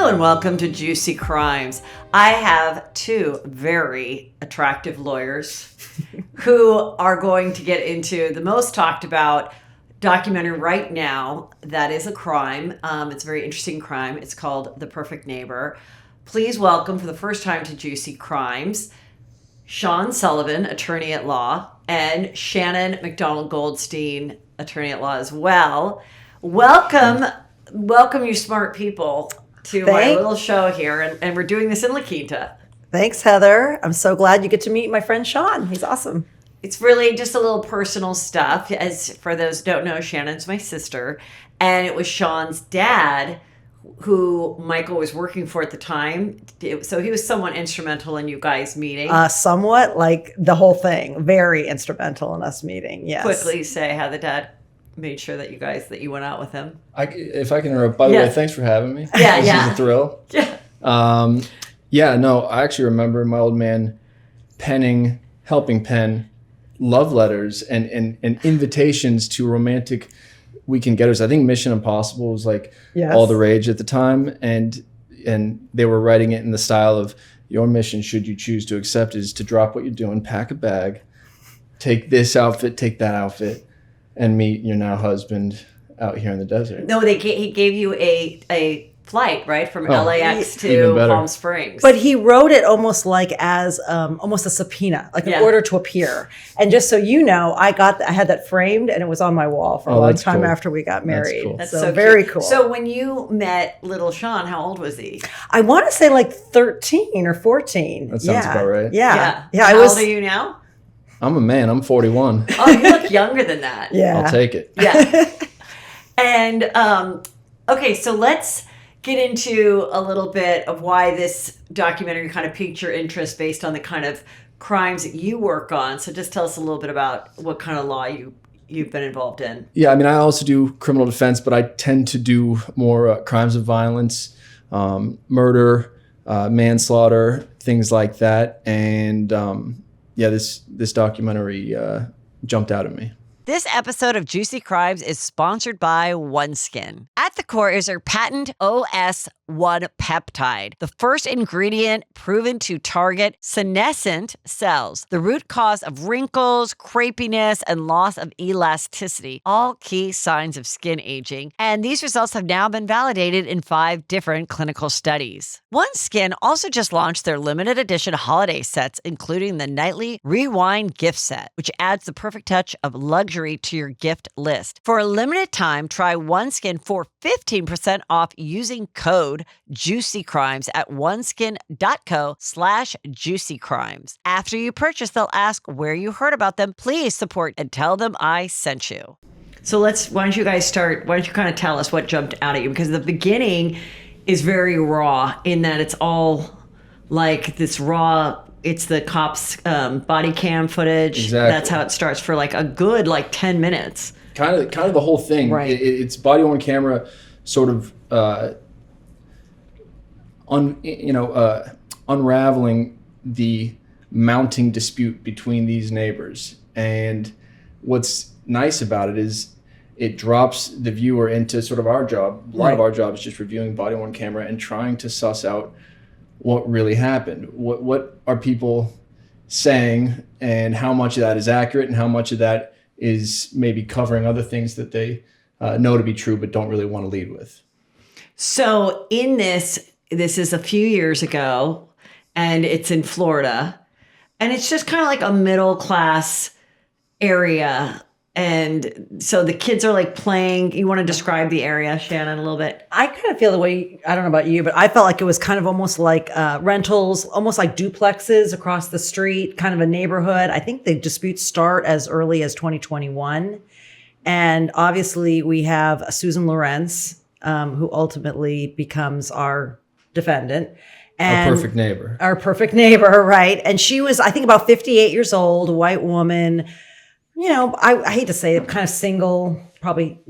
Hello and welcome to Juicy Crimes. I have two very attractive lawyers who are going to get into the most talked about documentary right now that is a crime. It's a very interesting crime. It's called The Perfect Neighbor. Please welcome for the first time to Juicy Crimes, Sean Sullivan, attorney at law, and Shannon McDonald Goldstein, attorney at law as well. Welcome, you smart people, to my little show here, and we're doing this in La Quinta. Thanks, Heather. I'm so glad you get to meet my friend Sean. He's awesome. It's really just a little personal stuff. As for those who don't know, Shannon's my sister, and it was Sean's dad who Michael was working for at the time. So he was somewhat instrumental in you guys meeting. Somewhat, like the whole thing. Very instrumental in us meeting, yes. Quickly say how the dad made sure that you went out with him. If I can interrupt, by the way, thanks for having me. Yeah, this is a thrill. Yeah. I actually remember my old man helping pen love letters and invitations to romantic weekend getters. I think Mission Impossible was all the rage at the time, and they were writing it in the style of, your mission, should you choose to accept, is to drop what you're doing, pack a bag, take this outfit, take that outfit, and meet your now husband out here in the desert. No, he gave you a flight, right, from LAX to Palm Springs. But he wrote it almost like as almost a subpoena, like an order to appear. And just so you know, I had that framed, and it was on my wall for a long time after we got married. That's cool. That's so very cute. cool. So when you met little Sean, how old was he? I want to say like 13 or 14. That sounds about right. Yeah. How old are you now? I'm a man. I'm 41. Oh, you look younger than that. Yeah. I'll take it. Yeah. And, okay, so let's get into a little bit of why this documentary kind of piqued your interest based on the kind of crimes that you work on. So just tell us a little bit about what kind of law you've been involved in. Yeah, I mean, I also do criminal defense, but I tend to do more crimes of violence, murder, manslaughter, things like that. And this documentary jumped out at me. This episode of Juicy Crimes is sponsored by OneSkin. At the core is their patent OS1 peptide, the first ingredient proven to target senescent cells, the root cause of wrinkles, crepiness, and loss of elasticity, all key signs of skin aging. And these results have now been validated in 5 different clinical studies. OneSkin also just launched their limited edition holiday sets, including the Nightly Rewind gift set, which adds the perfect touch of luxury to your gift list. For a limited time, try OneSkin for 15% off using code JUICYCRIMES at oneskin.co/juicycrimes. After you purchase, they'll ask where you heard about them. Please support and tell them I sent you. So why don't you guys start? Why don't you kind of tell us what jumped out at you? Because the beginning is very raw in that it's all like this raw. It's the cops' body cam footage. Exactly. That's how it starts for like a good 10 minutes. Kind of the whole thing. Right. It's body on camera, sort of unraveling the mounting dispute between these neighbors. And what's nice about it is it drops the viewer into sort of our job. A lot of our job is just reviewing body on camera and trying to suss out what really happened. What are people saying, and how much of that is accurate, and how much of that is maybe covering other things that they know to be true but don't really want to lead with. So in this is a few years ago, and it's in Florida, and it's just kind of like a middle class area. And so the kids are playing. You want to describe the area, Shannon, a little bit? I kind of feel the way, I don't know about you, but I felt like it was kind of almost like rentals, almost like duplexes across the street, kind of a neighborhood. I think the disputes start as early as 2021. And obviously we have Susan Lorenz, who ultimately becomes our defendant. And Our perfect neighbor. Our perfect neighbor, right. And she was, I think, about 58 years old, a white woman. I hate to say it, kind of single, probably,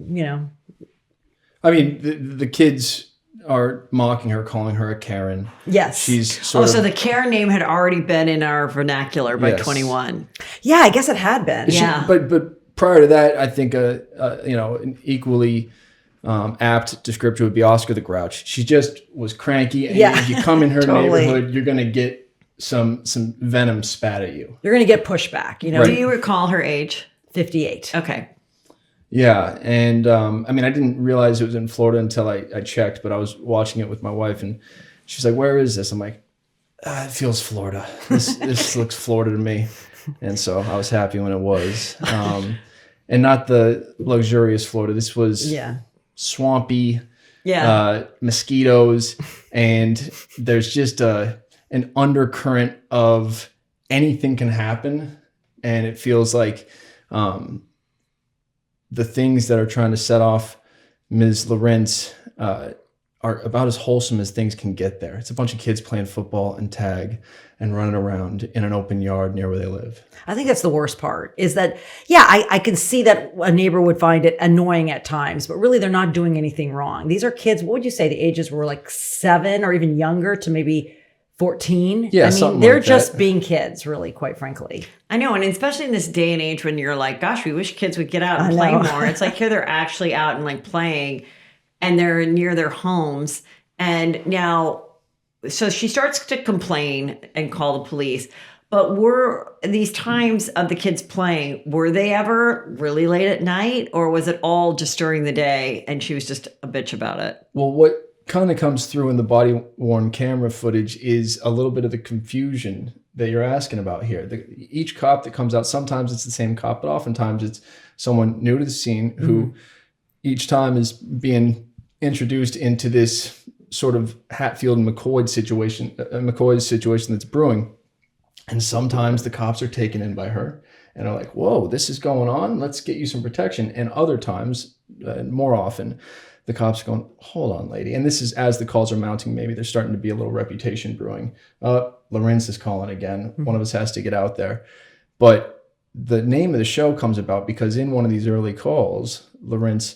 I mean, the kids are mocking her, calling her a Karen. Yes. She's so the Karen name had already been in our vernacular by 21. Yeah, I guess it had been. Yeah. But prior to that, I think, an equally apt descriptor would be Oscar the Grouch. She just was cranky, and Yeah. if you come in her Totally. neighborhood, you're gonna get some venom spat at you. You're going to get pushback, you know. Do you recall her age? 58. Okay. Yeah, and I mean, I didn't realize it was in Florida until I checked, but I was watching it with my wife, and she's like, "Where is this?" I'm like, "It feels Florida. This looks Florida to me," and so I was happy when it was, and not the luxurious Florida. This was swampy, mosquitoes, and there's just an undercurrent of anything can happen, and it feels like the things that are trying to set off Ms. Lawrence are about as wholesome as things can get there. It's a bunch of kids playing football and tag and running around in an open yard near where they live. I think that's the worst part is that, I can see that a neighbor would find it annoying at times, but really they're not doing anything wrong. These are kids. What would you say the ages were, like 7 or even younger to maybe 14? Yeah, I mean, something they're like just that. being kids, really, quite frankly. I know, and especially in this day and age when you're like, gosh, we wish kids would get out and I play know. more. It's like here they're actually out and like playing, and they're near their homes. And now, so she starts to complain and call the police. But were these times of the kids playing, were they ever really late at night, or was it all just during the day and she was just a bitch about it? Well, what kind of comes through in the body-worn camera footage is a little bit of the confusion that you're asking about here. Each cop that comes out, sometimes it's the same cop, but oftentimes it's someone new to the scene who each time is being introduced into this sort of Hatfield and McCoy's situation that's brewing. And sometimes the cops are taken in by her and are like, whoa, this is going on. Let's get you some protection. And other times, more often, the cops are going, hold on, lady. And this is as the calls are mounting, maybe there's starting to be a little reputation brewing. Lorenz is calling again. One of us has to get out there. But the name of the show comes about because in one of these early calls, Lorenz,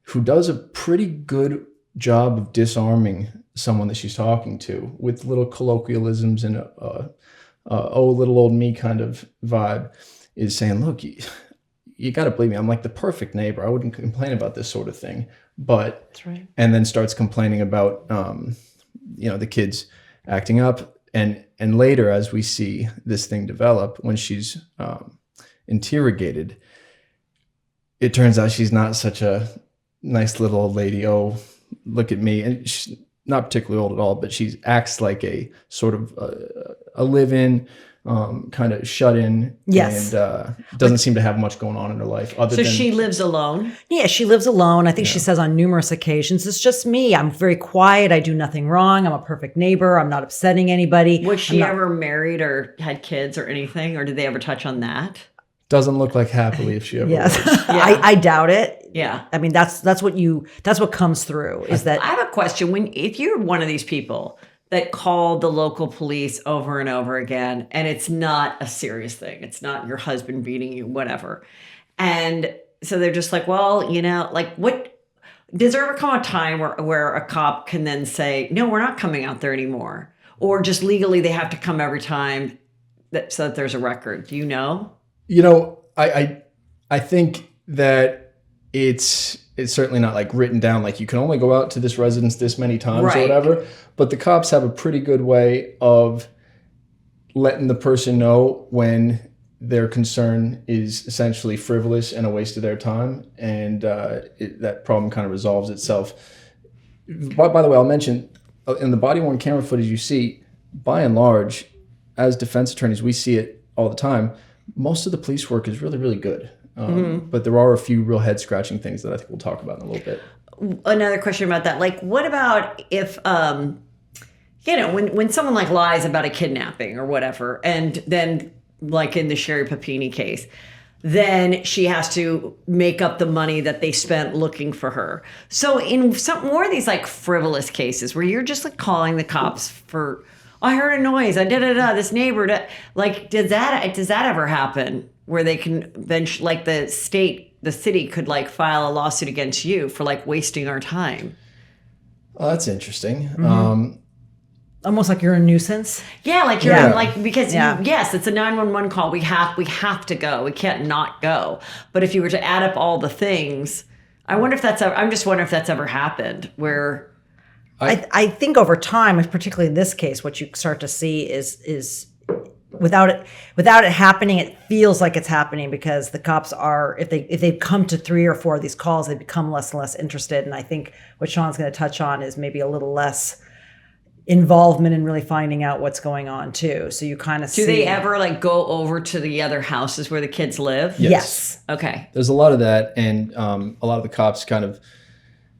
who does a pretty good job of disarming someone that she's talking to with little colloquialisms and oh, little old me kind of vibe, is saying, look, you got to believe me. I'm like the perfect neighbor. I wouldn't complain about this sort of thing. But, That's right. And then starts complaining about, the kids acting up. And later, as we see this thing develop, when she's interrogated, it turns out she's not such a nice little old lady. Oh, look at me. And she's not particularly old at all, but she acts like a sort of a live-in, kind of shut in. Yes. And doesn't seem to have much going on in her life. So she lives alone? Yeah, she lives alone. I think she says on numerous occasions, it's just me. I'm very quiet. I do nothing wrong. I'm a perfect neighbor. I'm not upsetting anybody. Was she ever married or had kids or anything? Or did they ever touch on that? Doesn't look like happily if she ever Yes. was. I doubt it. Yeah. I mean, that's what comes through is that. I have a question. If you're one of these people that called the local police over and over again, and it's not a serious thing, it's not your husband beating you, whatever. And so they're just like, well, like what, does there ever come a time where a cop can then say, no, we're not coming out there anymore? Or just legally they have to come every time so that there's a record? Do you know? I think that it's certainly not like written down, like you can only go out to this residence this many times or whatever, but the cops have a pretty good way of letting the person know when their concern is essentially frivolous and a waste of their time, and that problem kind of resolves itself. By the way, I'll mention, in the body-worn camera footage you see, by and large, as defense attorneys, we see it all the time. Most of the police work is really, really good. But there are a few real head-scratching things that I think we'll talk about in a little bit. Another question about that. Like, what about if, when someone like lies about a kidnapping or whatever, and then like in the Sherry Papini case, then she has to make up the money that they spent looking for her. So in some more of these like frivolous cases where you're just like calling the cops for, I heard a noise, this neighbor, like, does that ever happen where they can then like the city could like file a lawsuit against you for like wasting our time? Oh, that's interesting. Almost like you're a nuisance. Yeah, like you're like, because Yeah. yes, it's a 911 call. We have to go. We can't not go. But if you were to add up all the things, I'm just wondering if that's ever happened where. I think over time, particularly in this case, what you start to see is without it happening, it feels like it's happening because the cops are, if they come to 3 or 4 of these calls, they become less and less interested. And I think what Sean's going to touch on is maybe a little less involvement in really finding out what's going on too. So you kind of see. Do they ever like go over to the other houses where the kids live? Yes. Okay. There's a lot of that, and a lot of the cops kind of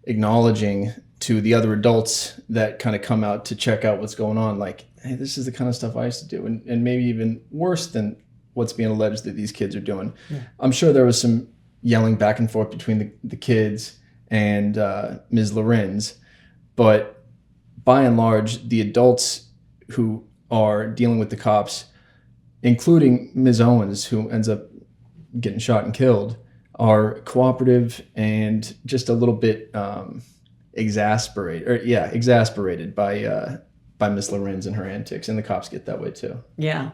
acknowledging to the other adults that kind of come out to check out what's going on, like, hey, this is the kind of stuff I used to do, and maybe even worse than what's being alleged that these kids are doing. Yeah. I'm sure there was some yelling back and forth between the kids and Ms. Lorenz, but by and large, the adults who are dealing with the cops, including Ms. Owens, who ends up getting shot and killed, are cooperative and just a little bit exasperated by Miss Lorenz and her antics, and the cops get that way too. Yeah.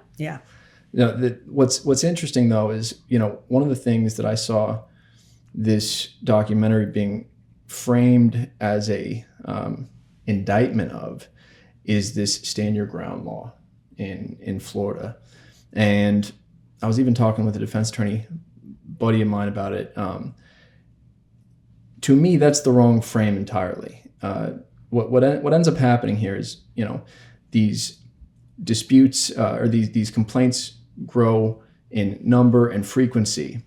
What's interesting though is, one of the things that I saw this documentary being framed as a indictment of is this stand your ground law in Florida, and I was even talking with a defense attorney buddy of mine about it. To me, that's the wrong frame entirely. What ends up happening here is, these disputes or these complaints grow in number and frequency,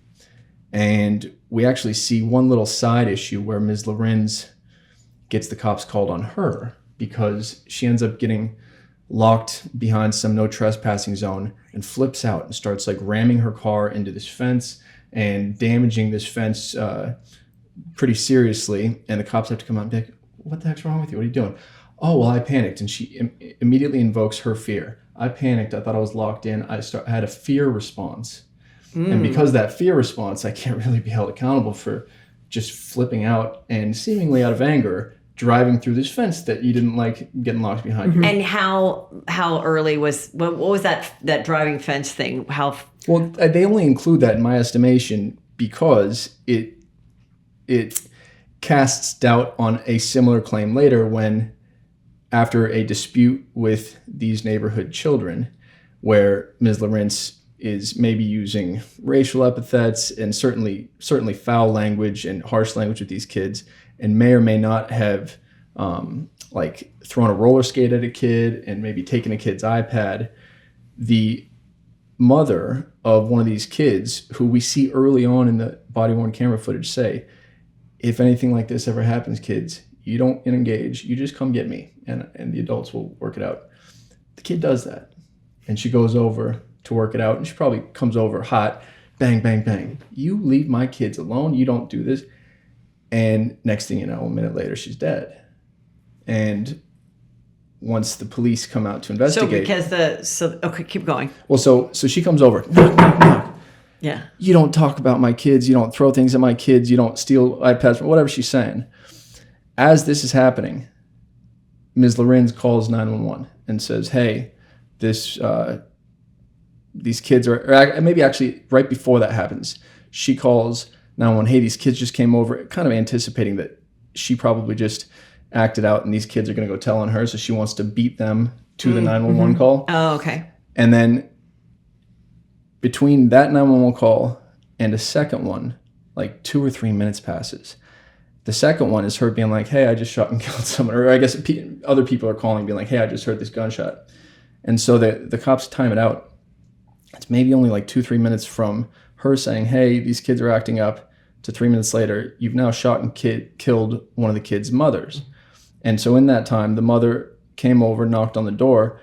and we actually see one little side issue where Ms. Lorenz gets the cops called on her because she ends up getting locked behind some no trespassing zone and flips out and starts like ramming her car into this fence and damaging this fence pretty seriously, and the cops have to come out and be like, what the heck's wrong with you? What are you doing? Oh, well, I panicked. And she immediately invokes her fear. I panicked. I thought I was locked in. I had a fear response. And because of that fear response, I can't really be held accountable for just flipping out and seemingly out of anger driving through this fence that you didn't like getting locked behind you. And how early was, what was that driving fence thing? Well, they only include that in my estimation because it casts doubt on a similar claim later when, after a dispute with these neighborhood children, where Ms. Lorenz is maybe using racial epithets and certainly foul language and harsh language with these kids, and may or may not have thrown a roller skate at a kid and maybe taken a kid's iPad, the mother of one of these kids, who we see early on in the body-worn camera footage, say, if anything like this ever happens, kids, you don't engage, you just come get me, and the adults will work it out. The kid does that, and she goes over to work it out, and she probably comes over hot, bang, bang, bang. You leave my kids alone, you don't do this. And next thing you know, a minute later, she's dead. And once the police come out to investigate. Okay, keep going. Well, so she comes over, knock, knock, knock. Yeah. You don't talk about my kids. You don't throw things at my kids. You don't steal iPads, whatever she's saying. As this is happening, Ms. Lorenz calls 911 and says, hey, these kids are, or maybe actually right before that happens, she calls 911, hey, these kids just came over, kind of anticipating that she probably just acted out and these kids are going to go tell on her. So she wants to beat them to the 911 call. Oh, okay. And then between that 911 call and a second one, like 2 or 3 minutes passes. The second one is her being like, hey, I just shot and killed someone. Or I guess other people are calling, being like, hey, I just heard this gunshot. And so the cops time it out. It's maybe only like 2-3 minutes from her saying, hey, these kids are acting up, to 3 minutes later, you've now shot and killed one of the kids' mothers. And so in that time, the mother came over, knocked on the door,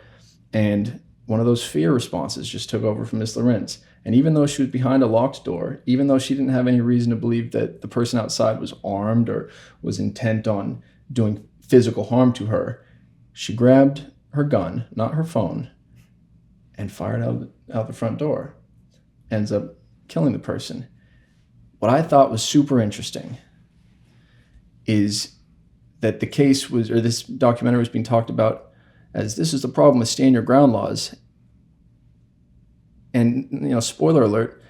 and one of those fear responses just took over from Miss Lorenz. And even though she was behind a locked door, even though she didn't have any reason to believe that the person outside was armed or was intent on doing physical harm to her, she grabbed her gun, not her phone, and fired out the front door. Ends up killing the person. What I thought was super interesting is that the case was, or this documentary was being talked about as, this is the problem with stand your ground laws. And, spoiler alert,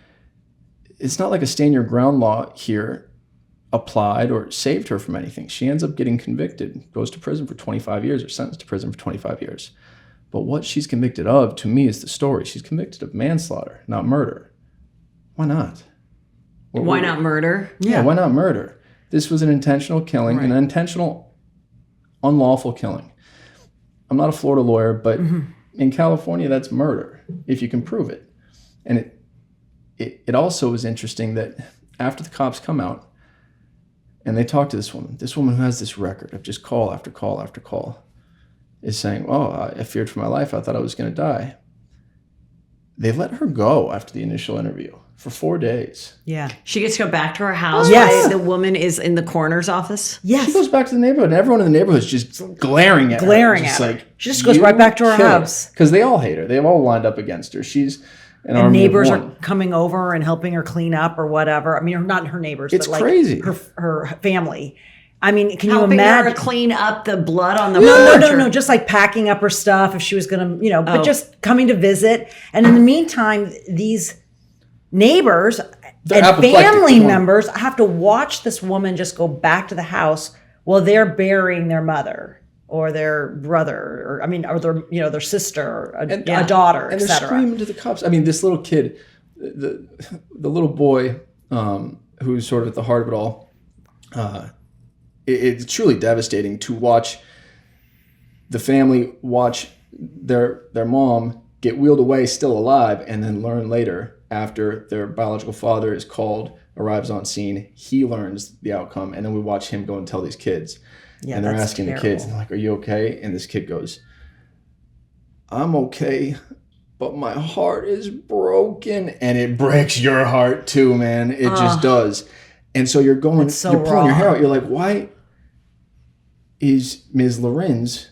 it's not like a stand your ground law here applied or saved her from anything. She ends up getting convicted, goes to prison for 25 years or sentenced to prison for 25 years. But what she's convicted of, to me, is the story. She's convicted of manslaughter, not murder. Why not? Why not murder? Yeah, why not murder? This was an intentional killing, an intentional, unlawful killing. I'm not a Florida lawyer, but in California, that's murder, if you can prove it. And it also was interesting that after the cops come out and they talk to this woman who has this record of just call after call after call, is saying, oh, I feared for my life. I thought I was going to die. They let her go after the initial interview for 4 days. Yeah. She gets to go back to her house Yes. while the woman is in the coroner's office? Yes. She goes back to the neighborhood, and everyone in the neighborhood is just glaring at her. Just like, She just goes right back to her house. Because they all hate her. They've all lined up against her. She's an And army neighbors of are one. coming over and helping her clean up or whatever. I mean, not her neighbors, It's but like crazy. her family. I mean, can Helping you her imagine? clean up the blood on the No, just like packing up her stuff if she was going to, but just coming to visit. And in the meantime, these neighbors They're and apoplectic. family Come on. members have to watch this woman just go back to the house while they're burying their mother or their brother or their sister or a daughter, and they're etc. screaming to the cops. I mean, this little kid, the little boy, who's sort of at the heart of it all. It's truly devastating to watch the family watch their mom get wheeled away still alive, and then learn later, after their biological father is called, arrives on scene, he learns the outcome, and then we watch him go and tell these kids. Yeah, and they're that's asking terrible. the kids, like, are you okay? And this kid goes, I'm okay, but my heart is broken. And it breaks your heart too, man. It just does. And so you're going, It's so you're pulling your hair raw. out. You're like, why is Ms. Lorenz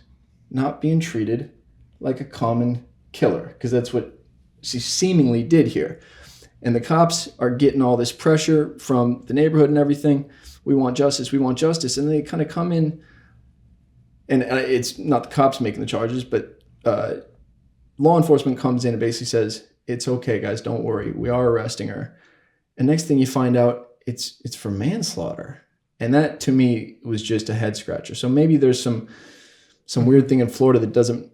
not being treated like a common killer? Because that's what she seemingly did here. And the cops are getting all this pressure from the neighborhood and everything. We want justice. We want justice. And they kind of come in, and it's not the cops making the charges, but law enforcement comes in and basically says, it's okay, guys, don't worry. We are arresting her. And next thing you find out, it's for manslaughter. And that, to me, was just a head scratcher. So maybe there's some weird thing in Florida that doesn't,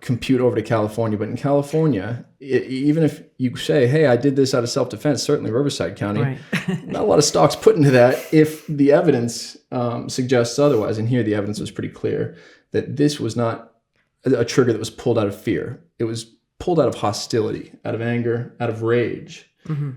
compute over to California. But in California, even if you say, hey, I did this out of self-defense, certainly Riverside County, Right. not a lot of stock's put into that if the evidence suggests otherwise. And here the evidence was pretty clear that this was not a trigger that was pulled out of fear. It was pulled out of hostility, out of anger, out of rage.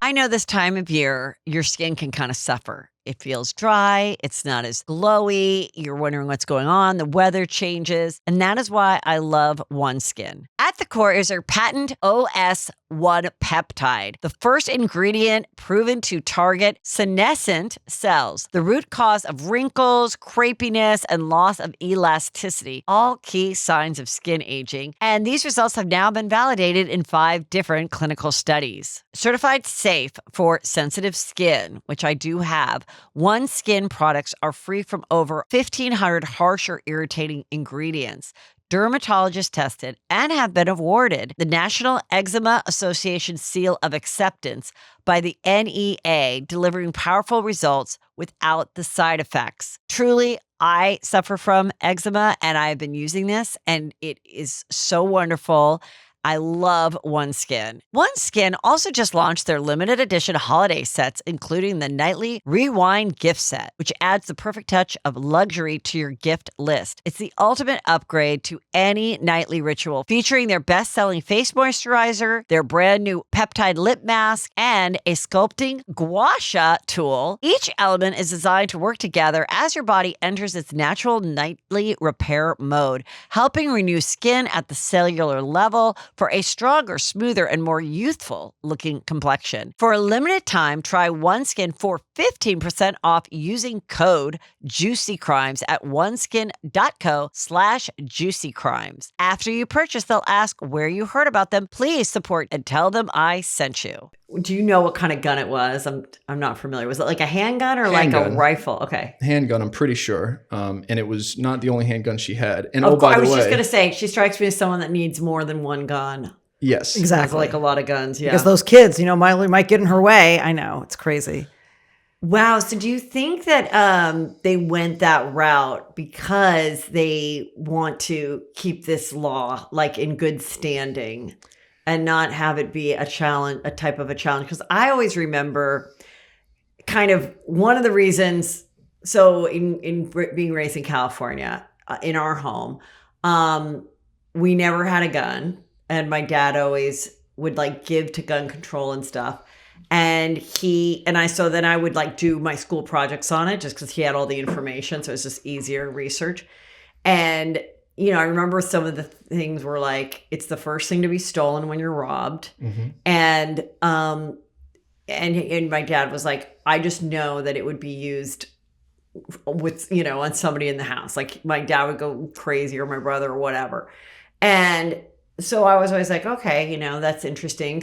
I know this time of year, your skin can kind of suffer. It feels dry. It's not as glowy. You're wondering what's going on. The weather changes. And that is why I love OneSkin. At the core is our patent OS1 peptide, the first ingredient proven to target senescent cells, the root cause of wrinkles, crepiness, and loss of elasticity, all key signs of skin aging. And these results have now been validated in 5 different clinical studies. Certified safe for sensitive skin, which I do have, OneSkin products are free from over 1,500 harsh or irritating ingredients, dermatologist tested, and have been awarded the National Eczema Association Seal of Acceptance by the NEA, delivering powerful results without the side effects. Truly, I suffer from eczema and I've been using this and it is so wonderful. I love OneSkin. OneSkin also just launched their limited edition holiday sets, including the Nightly Rewind gift set, which adds the perfect touch of luxury to your gift list. It's the ultimate upgrade to any nightly ritual, featuring their best-selling face moisturizer, their brand new peptide lip mask, and a sculpting gua sha tool. Each element is designed to work together as your body enters its natural nightly repair mode, helping renew skin at the cellular level for a stronger, smoother, and more youthful looking complexion. For a limited time, try OneSkin for 15% off using code JUICYCRIMES at oneskin.co/juicycrimes. After you purchase, they'll ask where you heard about them. Please support and tell them I sent you. Do you know what kind of gun it was? I'm not familiar. Was it like a handgun or like a rifle? Okay. Handgun, I'm pretty sure. And it was not the only handgun she had. And I by the was way, just going to say, she strikes me as someone that needs more than one gun. yes, Exactly. Like a lot of guns, yeah. Because those kids, might get in her way. I know. It's crazy. Wow. So do you think that they went that route because they want to keep this law like in good standing and not have it be a challenge, a type of a challenge? Because I always remember kind of one of the reasons. So in being raised in California, in our home, we never had a gun, and my dad always would like give to gun control and stuff. And so then I would like do my school projects on it just because he had all the information. So it was just easier research. And, I remember some of the things were like, it's the first thing to be stolen when you're robbed. Mm-hmm. And my dad was like, I just know that it would be used with, on somebody in the house. Like my dad would go crazy or my brother or whatever. And so I was always like, okay, that's interesting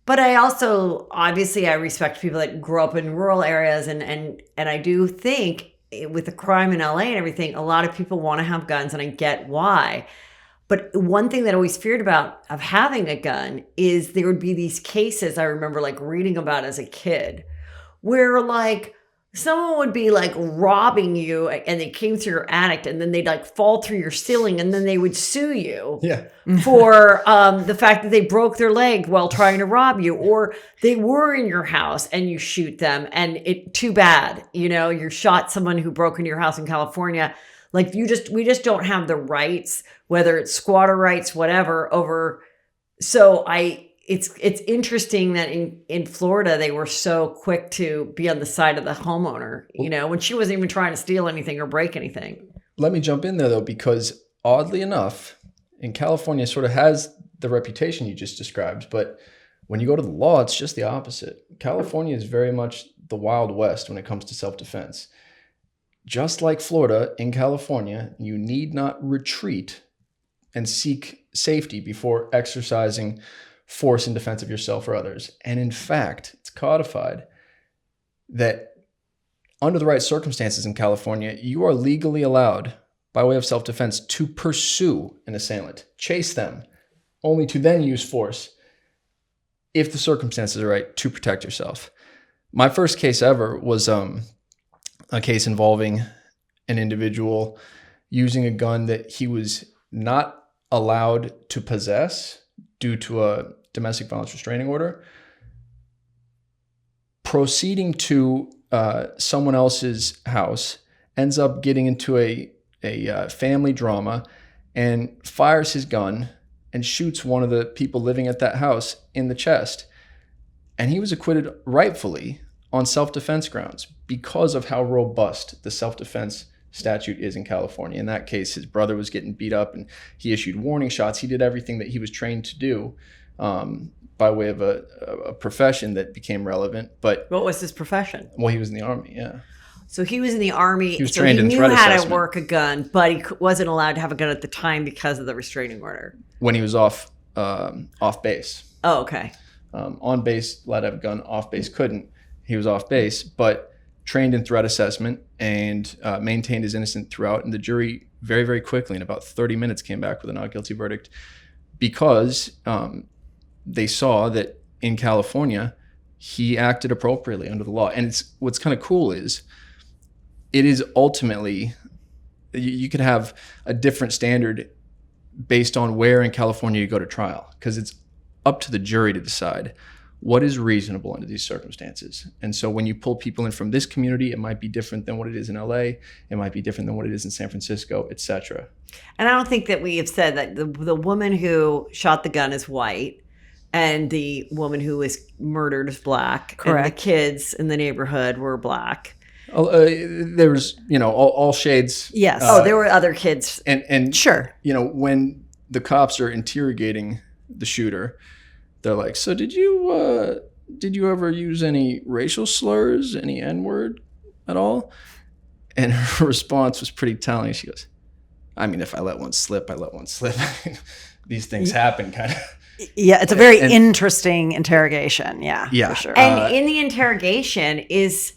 but I also, obviously, I respect people that grow up in rural areas. And I do think with the crime in LA and everything, a lot of people want to have guns, and I get why. But one thing that I always feared about of having a gun is there would be these cases I remember like reading about as a kid where like someone would be like robbing you and they came through your attic and then they'd like fall through your ceiling and then they would sue you for the fact that they broke their leg while trying to rob you, or they were in your house and you shoot them and it too bad, you shot someone who broke into your house in California. Like we just don't have the rights, whether it's squatter rights, whatever, over. So it's interesting that in Florida, they were so quick to be on the side of the homeowner, when she wasn't even trying to steal anything or break anything. Let me jump in there, though, because oddly enough, in California sort of has the reputation you just described. But when you go to the law, it's just the opposite. California is very much the Wild West when it comes to self-defense. Just like Florida, in California, you need not retreat and seek safety before exercising force in defense of yourself or others. And in fact, it's codified that under the right circumstances in California, you are legally allowed, by way of self-defense, to pursue an assailant, chase them, only to then use force, if the circumstances are right, to protect yourself. My first case ever was a case involving an individual using a gun that he was not allowed to possess due to a domestic violence restraining order, proceeding to someone else's house, ends up getting into a family drama and fires his gun and shoots one of the people living at that house in the chest. And he was acquitted rightfully on self-defense grounds because of how robust the self-defense statute is in California. In that case, his brother was getting beat up and he issued warning shots. He did everything that he was trained to do by way of a profession that became relevant. But what was his profession? Well, he was in the Army, yeah. So he was in the Army. He was trained in threat assessment. He knew how to work a gun, but he wasn't allowed to have a gun at the time because of the restraining order. When he was off base. Oh, okay. On base, allowed to have a gun. Off base, couldn't. He was off base, but trained in threat assessment and maintained his innocence throughout. And the jury very, very quickly, in about 30 minutes, came back with a not guilty verdict because they saw that in California, he acted appropriately under the law. And what's kind of cool is it is ultimately, you could have a different standard based on where in California you go to trial, because it's up to the jury to decide what is reasonable under these circumstances. And so when you pull people in from this community, it might be different than what it is in LA. It might be different than what it is in San Francisco, et cetera. And I don't think that we have said that the woman who shot the gun is white and the woman who was murdered is black. Correct. And the kids in the neighborhood were black. There was, all shades. Yes. There were other kids. And sure. When the cops are interrogating the shooter, they're like, so did you ever use any racial slurs, any N-word at all? And her response was pretty telling. She goes, I mean, if I let one slip, I let one slip. These things happen, kind of. Yeah, it's a very interesting interrogation. Yeah, for sure. And in the interrogation, is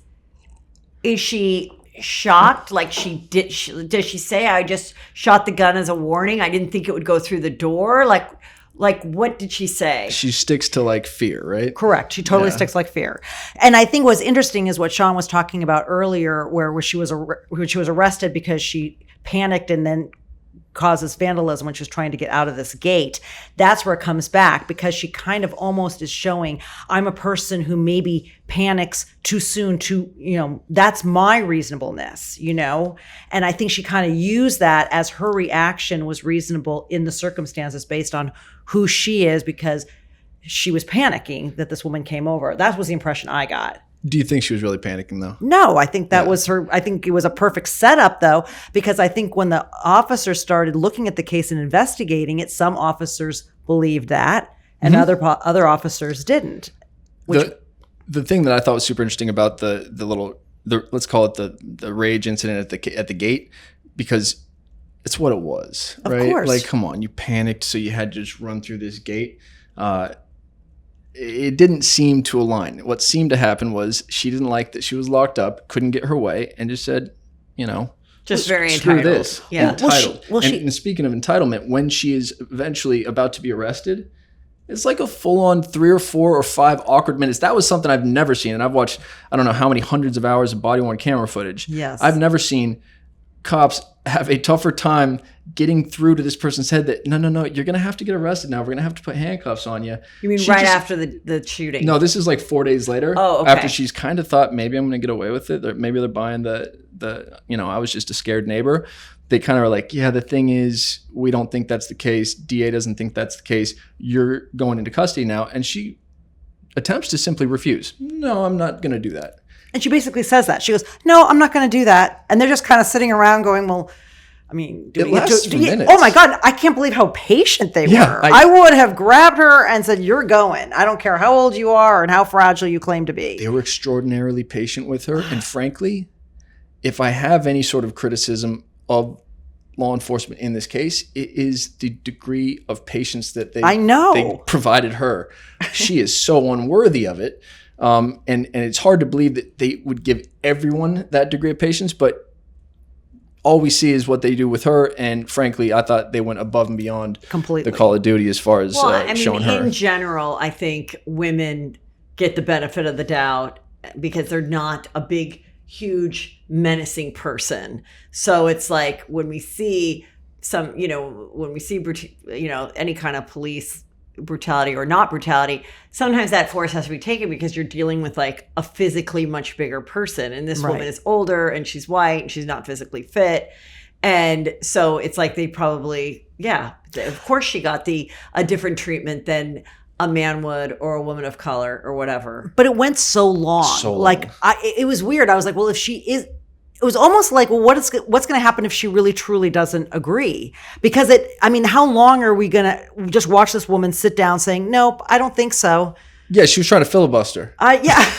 she shocked? Like does she say, I just shot the gun as a warning? I didn't think it would go through the door? Like Like, what did she say? She sticks to like fear, right? Correct. She totally sticks like fear. And I think what's interesting is what Sean was talking about earlier, where she was arrested because she panicked and then causes vandalism when she was trying to get out of this gate. That's where it comes back, because she kind of almost is showing, I'm a person who maybe panics too soon, that's my reasonableness, And I think she kind of used that as her reaction was reasonable in the circumstances based on who she is, because she was panicking that this woman came over. That was the impression I got. Do you think she was really panicking though? No, I think that was her. I think it was a perfect setup though, because I think when the officers started looking at the case and investigating it, some officers believed that and other officers didn't. The thing that I thought was super interesting about the let's call it the rage incident at the gate, because it's what it was, right? Of course. Like, come on, you panicked, so you had to just run through this gate. It didn't seem to align. What seemed to happen was she didn't like that she was locked up, couldn't get her way, and just said, just very screw entitled. This. Yeah. Entitled. Well, and speaking of entitlement, when she is eventually about to be arrested, it's like a full-on 3 or 4 or 5 awkward minutes. That was something I've never seen. And I've watched, I don't know how many hundreds of hours of body-worn camera footage. Yes. I've never seen cops have a tougher time getting through to this person's head that, no, you're going to have to get arrested now. We're going to have to put handcuffs on you. You mean after the shooting? No, this is like 4 days later. Oh, okay. After she's kind of thought, maybe I'm going to get away with it. Maybe they're buying I was just a scared neighbor. They kind of are like, yeah, the thing is, we don't think that's the case. DA doesn't think that's the case. You're going into custody now. And she attempts to simply refuse. No, I'm not going to do that. And she basically says that. She goes, no, I'm not going to do that. And they're just kind of sitting around going, well, I mean, it lasts for minutes. Oh my God, I can't believe how patient they were. I would have grabbed her and said, you're going. I don't care how old you are and how fragile you claim to be. They were extraordinarily patient with her. And frankly, if I have any sort of criticism of law enforcement in this case, it is the degree of patience that they provided her. She is so unworthy of it. And it's hard to believe that they would give everyone that degree of patience, but all we see is what they do with her. And frankly, I thought they went above and beyond completely the Call of Duty as far as showing her. In general, I think women get the benefit of the doubt because they're not a big, huge, menacing person. So it's like when we see any kind of police brutality or not brutality, sometimes that force has to be taken because you're dealing with like a physically much bigger person, and this woman is older and she's white and she's not physically fit, and so it's like they probably of course she got a different treatment than a man would, or a woman of color, or whatever. But it went so long. Like it was weird. I was like, well, if she is. It was almost like, well, what's going to happen if she really truly doesn't agree? Because how long are we going to just watch this woman sit down saying, nope, I don't think so. Yeah, she was trying to filibuster. Yeah.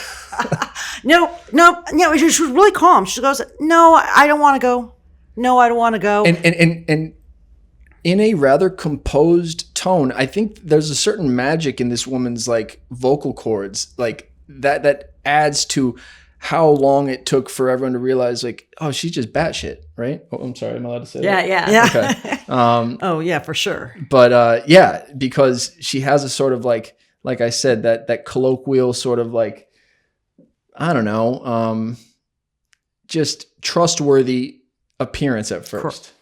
No, she was really calm. She goes, no, I don't want to go. No, I don't want to go. And in a rather composed tone, I think there's a certain magic in this woman's like vocal cords, like that adds to how long it took for everyone to realize, like, oh, she's just batshit, right? Oh, I'm sorry, am I allowed to say that? Yeah. Okay. Oh, yeah, for sure. But because she has a sort of like I said, that colloquial sort of like, I don't know, just trustworthy appearance at first.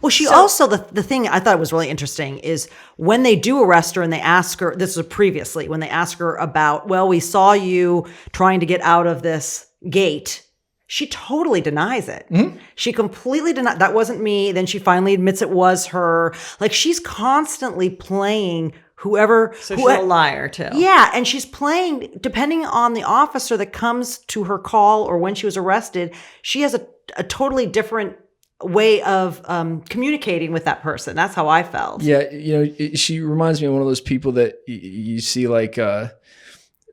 Well, she also, the thing I thought was really interesting is when they do arrest her and they ask her, this was previously, when they ask her about, well, we saw you trying to get out of this gate, she totally denies it. Mm-hmm. She completely denied, that wasn't me. Then she finally admits it was her. Like, she's constantly playing whoever. So she's a liar too. Yeah. And she's playing, depending on the officer that comes to her call or when she was arrested, she has a totally different way of communicating with that person. That's how I felt. Yeah, she reminds me of one of those people that you see like the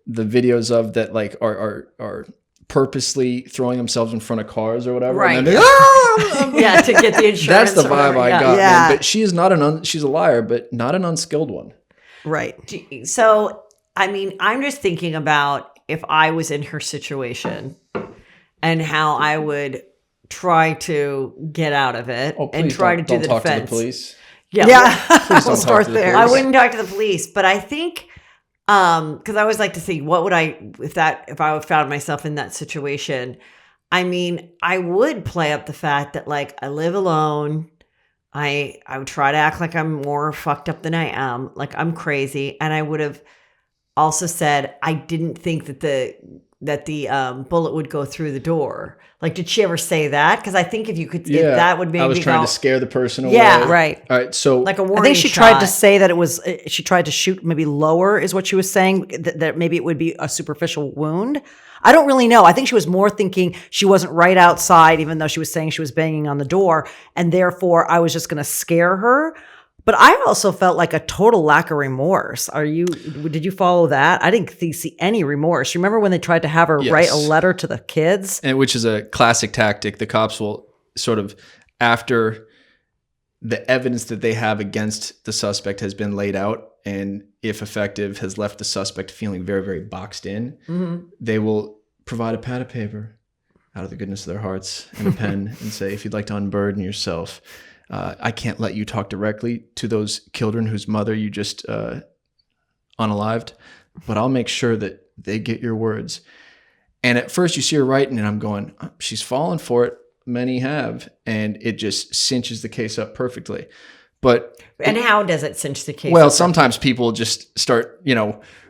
videos of that like are purposely throwing themselves in front of cars or whatever. Right. And like, yeah, to get the insurance. That's the vibe I got. Yeah. Man. But she is not she's a liar, but not an unskilled one. Right. So, I'm just thinking about if I was in her situation and how I would try to get out of it and try to do the defense. Talk to the police. Yeah. Please don't We'll talk start to the there. I police. wouldn't talk to the police, but I think because I always like to see what would I if I found myself in that situation. I mean, I would play up the fact that like I live alone. I would try to act like I'm more fucked up than I am, like I'm crazy, and I would have also said I didn't think that the bullet would go through the door. Like, did she ever say that? Because I think if you could, if that would make I was me trying go, to scare the person away. Yeah. Right. All right. So like a warning I think she shot. tried to say that it was, she tried to shoot maybe lower is what she was saying, that maybe it would be a superficial wound. I don't really know. I think she was more thinking she wasn't right outside, even though she was saying she was banging on the door. And therefore I was just going to scare her. But I also felt like a total lack of remorse. Did you follow that? I didn't see any remorse. You remember when they tried to have her write a letter to the kids? And which is a classic tactic. The cops will sort of, after the evidence that they have against the suspect has been laid out, and if effective, has left the suspect feeling very, very boxed in, they will provide a pad of paper out of the goodness of their hearts and a pen and say, if you'd like to unburden yourself, I can't let you talk directly to those children whose mother you just unalived, but I'll make sure that they get your words. And at first you see her writing, and I'm going, oh, she's fallen for it. Many have, and it just cinches the case up perfectly. But And how does it cinch the case? well, sometimes people just start,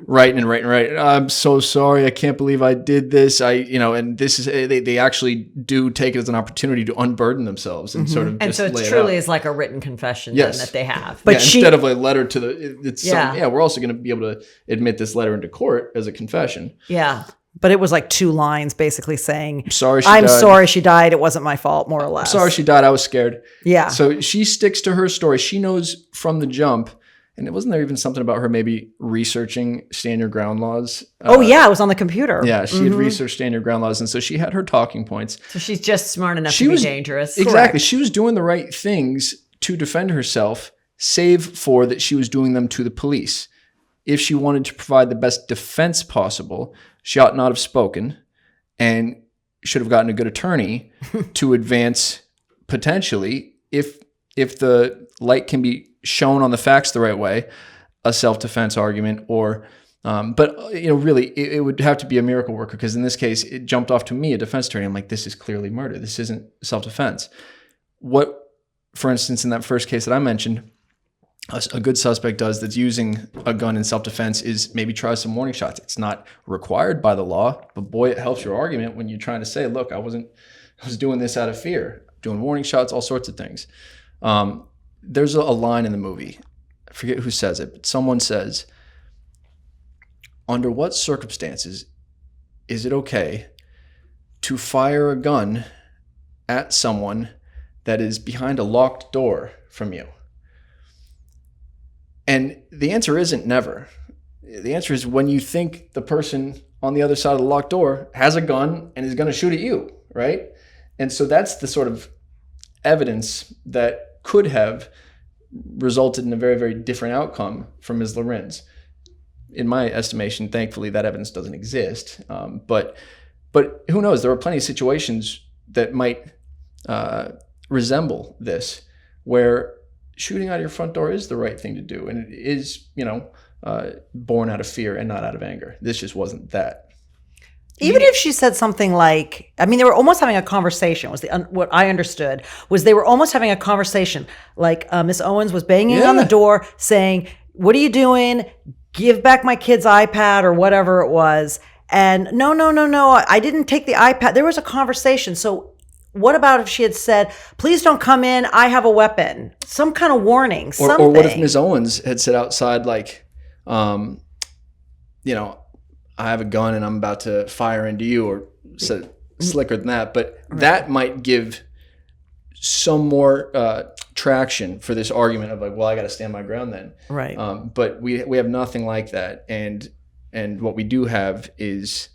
writing. I'm so sorry. I can't believe I did this. And this is, they actually do take it as an opportunity to unburden themselves and sort of and just so lay it it truly out. is like a written confession Yes. then that they have. But Yeah, instead of a letter to we're also going to be able to admit this letter into court as a confession. Yeah. But it was like 2 lines basically saying, Sorry, I'm sorry she died. It wasn't my fault, more or less. Sorry she died. I was scared. Yeah. So she sticks to her story. She knows from the jump. And it wasn't there even something about her maybe researching stand your ground laws? Yeah, it was on the computer. Yeah, she had researched stand your ground laws. And so she had her talking points. So she's just smart enough She to be was- dangerous. Exactly. She was doing the right things to defend herself, save for that she was doing them to the police. If she wanted to provide the best defense possible, she ought not have spoken and should have gotten a good attorney to advance potentially, if the light can be shown on the facts the right way, a self-defense argument or but really it would have to be a miracle worker, because in this case it jumped off to me, a defense attorney. I'm like, this is clearly murder. This isn't self-defense. What, for instance, in that first case that I mentioned, a good suspect does that's using a gun in self-defense is maybe try some warning shots. It's not required by the law, but boy, it helps your argument when you're trying to say, look, I was doing this out of fear, doing warning shots, all sorts of things. There's a line in the movie, I forget who says it, but someone says, under what circumstances is it okay to fire a gun at someone that is behind a locked door from you? And the answer isn't never. The answer is when you think the person on the other side of the locked door has a gun and is going to shoot at you, right? And so that's the sort of evidence that could have resulted in a very, very different outcome for Ms. Lorenz. In my estimation, thankfully, that evidence doesn't exist. But who knows? There are plenty of situations that might resemble this, where shooting out of your front door is the right thing to do, and it is, born out of fear and not out of anger. This just wasn't that. Even if she said something like, they were almost having a conversation. What I understood was they were almost having a conversation. Like Miss Owens was banging on the door saying, "What are you doing? Give back my kid's iPad," or whatever it was. And no, I didn't take the iPad. There was a conversation. So what about if she had said, "Please don't come in. I have a weapon." Some kind of warning, something. Or what if Ms. Owens had said outside, like, I have a gun and I'm about to fire into you, or said slicker than that. But that might give some more traction for this argument of like, well, I got to stand my ground then. Right. But we have nothing like that. And what we do have is,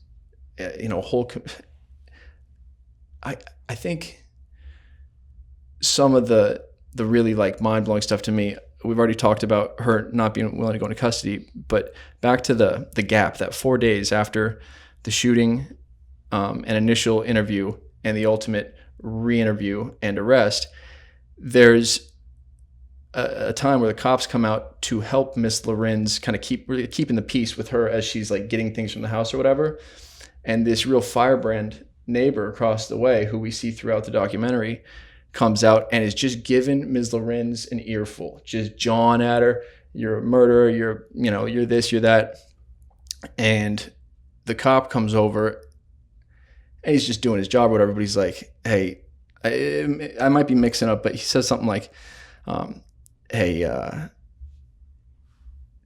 a whole, I think some of the really like mind blowing stuff to me, we've already talked about her not being willing to go into custody, but back to the gap, that 4 days after the shooting, an initial interview and the ultimate re-interview and arrest, there's a time where the cops come out to help Miss Lorenz kind of keeping the peace with her as she's like getting things from the house or whatever. And this real firebrand neighbor across the way, who we see throughout the documentary, comes out and is just giving Ms. Lorenz an earful, just jawing at her. You're a murderer. You're this, you're that. And the cop comes over and he's just doing his job or whatever. But he's like, hey, I might be mixing up, but he says something like, hey,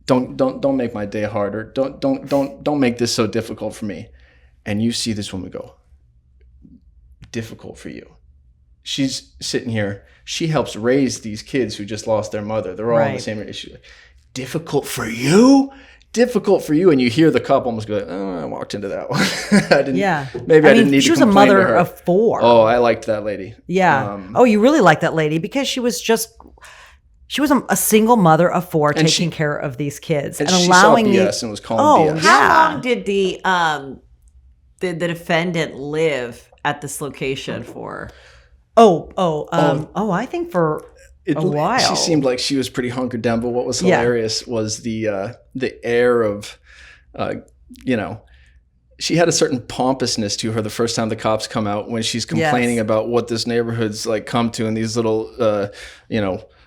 don't make my day harder. Don't make this so difficult for me. And you see this woman go, difficult for you. She's sitting here. She helps raise these kids who just lost their mother. They're all in the same issue. Difficult for you? Difficult for you? And you hear the cop almost go, oh, I walked into that one. I didn't need she to was a complain to mother her. of 4. Oh, I liked that lady. Yeah. You really liked that lady because she was a single mother of 4 taking care of these kids and and she allowing saw you. BS and was calling BS. How long did the defendant live at this location for? I think for a while. She seemed like she was pretty hunkered down, but what was hilarious was the air of, she had a certain pompousness to her the first time the cops come out when she's complaining about what this neighborhood's like come to, and these little,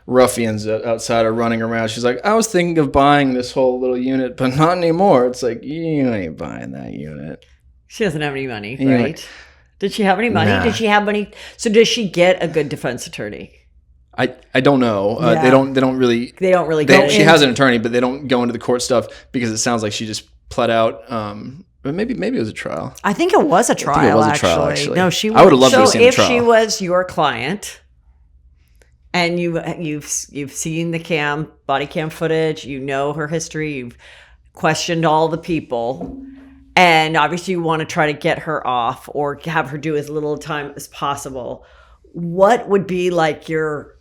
ruffians outside are running around. She's like, I was thinking of buying this whole little unit, but not anymore. It's like, you ain't buying that unit. She doesn't have any money, right? Did she have any money? Nah. Did she have money? So does she get a good defense attorney? I don't know. They don't really go. She has an attorney, but they don't go into the court stuff because it sounds like she just pled out. But maybe it was a trial. I think it was a trial. Actually. No, she. I would have loved to see the trial. So if she was your client, and you've seen the body cam footage, you know her history, you've questioned all the people. And obviously you want to try to get her off or have her do as little time as possible. What would be like your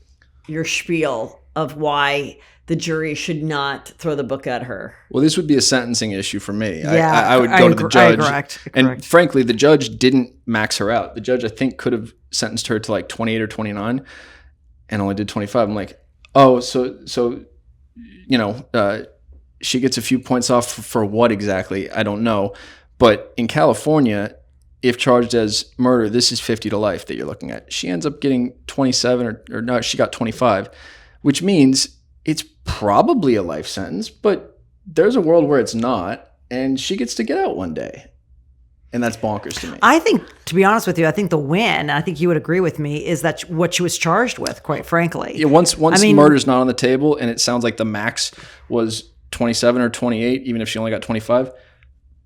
spiel of why the jury should not throw the book at her? Well, this would be a sentencing issue for me. Yeah, I would go to the judge. Correct. And frankly, the judge didn't max her out. The judge, I think, could have sentenced her to like 28 or 29 and only did 25. I'm like, she gets a few points off for what exactly? I don't know. But in California, if charged as murder, this is 50 to life that you're looking at. She ends up getting 27 or no, she got 25, which means it's probably a life sentence, but there's a world where it's not, and she gets to get out one day. And that's bonkers to me. I think, to be honest with you, I think the win, I think you would agree with me, is that what she was charged with, quite frankly. Yeah, once murder's not on the table, and it sounds like the max was 27 or 28, even if she only got 25,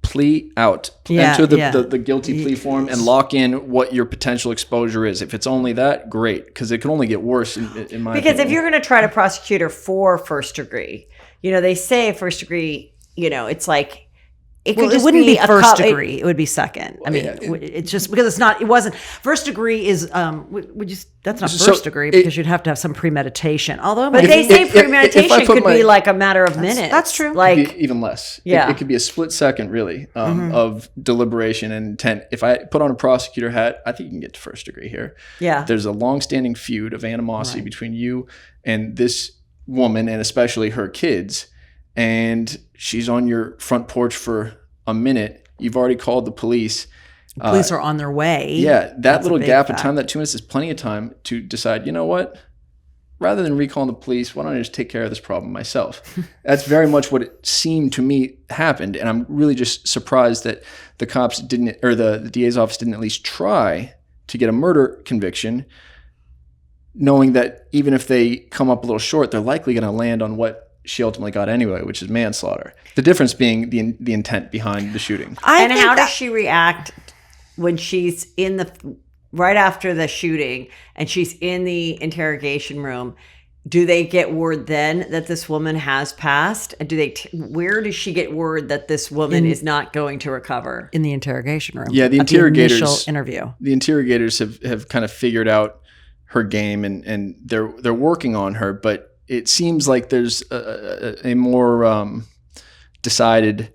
plea out. Enter the guilty plea form and lock in what your potential exposure is. If it's only that, great, because it can only get worse in my opinion. Because if you're going to try to prosecute her for first degree, they say first degree, it's like, it wouldn't be first degree. It would be second. It's just because it wasn't first degree is that's not first degree because you'd have to have some premeditation. Although, but they say premeditation could be like a matter of minutes. That's true. Like even less. Yeah, it could be a split second really of deliberation and intent. If I put on a prosecutor hat, I think you can get to first degree here. Yeah, there's a long-standing feud of animosity between you and this woman, and especially her kids. And she's on your front porch for a minute. You've already called the police. The police are on their way. Yeah, that little gap of time, that 2 minutes is plenty of time to decide, you know what? Rather than recalling the police, why don't I just take care of this problem myself? That's very much what it seemed to me happened. And I'm really just surprised that the cops didn't, or the DA's office didn't at least try to get a murder conviction, knowing that even if they come up a little short, they're likely going to land on what she ultimately got anyway, which is manslaughter. The difference being the intent behind the shooting. And how does she react when she's right after the shooting and she's in the interrogation room? Do they get word then that this woman has passed? Where does she get word that this woman is not going to recover? In the interrogation room. Yeah, the interrogators. The initial interview. The interrogators have kind of figured out her game and they're working on her, but it seems like there's a more decided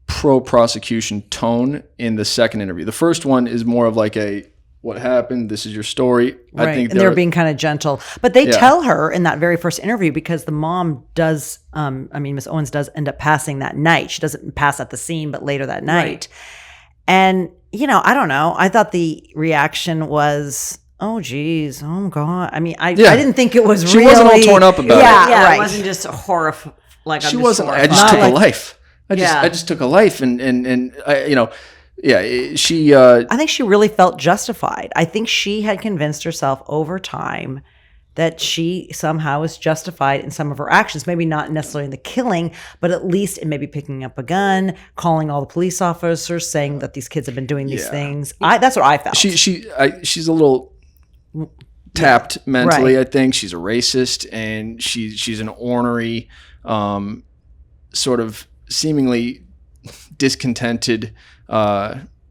pro-prosecution tone in the second interview. The first one is more of like a what happened. This is your story. Right. I think and they're being kind of gentle. But they tell her in that very first interview, because the mom does, Miss Owens does end up passing that night. She doesn't pass at the scene, but later that night. Right. And, I don't know. I thought the reaction was, oh, geez. Oh, God. I mean, I didn't think it was she really. wasn't all torn up about it. Yeah, right. It wasn't just horrified. Like She wasn't. I just took a life. I just took a life, and she. I think she really felt justified. I think she had convinced herself over time that she somehow was justified in some of her actions. Maybe not necessarily in the killing, but at least in maybe picking up a gun, calling all the police officers, saying that these kids have been doing these things. That's what I felt. She's a little tapped mentally. Right. I think she's a racist, and she's an ornery, sort of seemingly discontented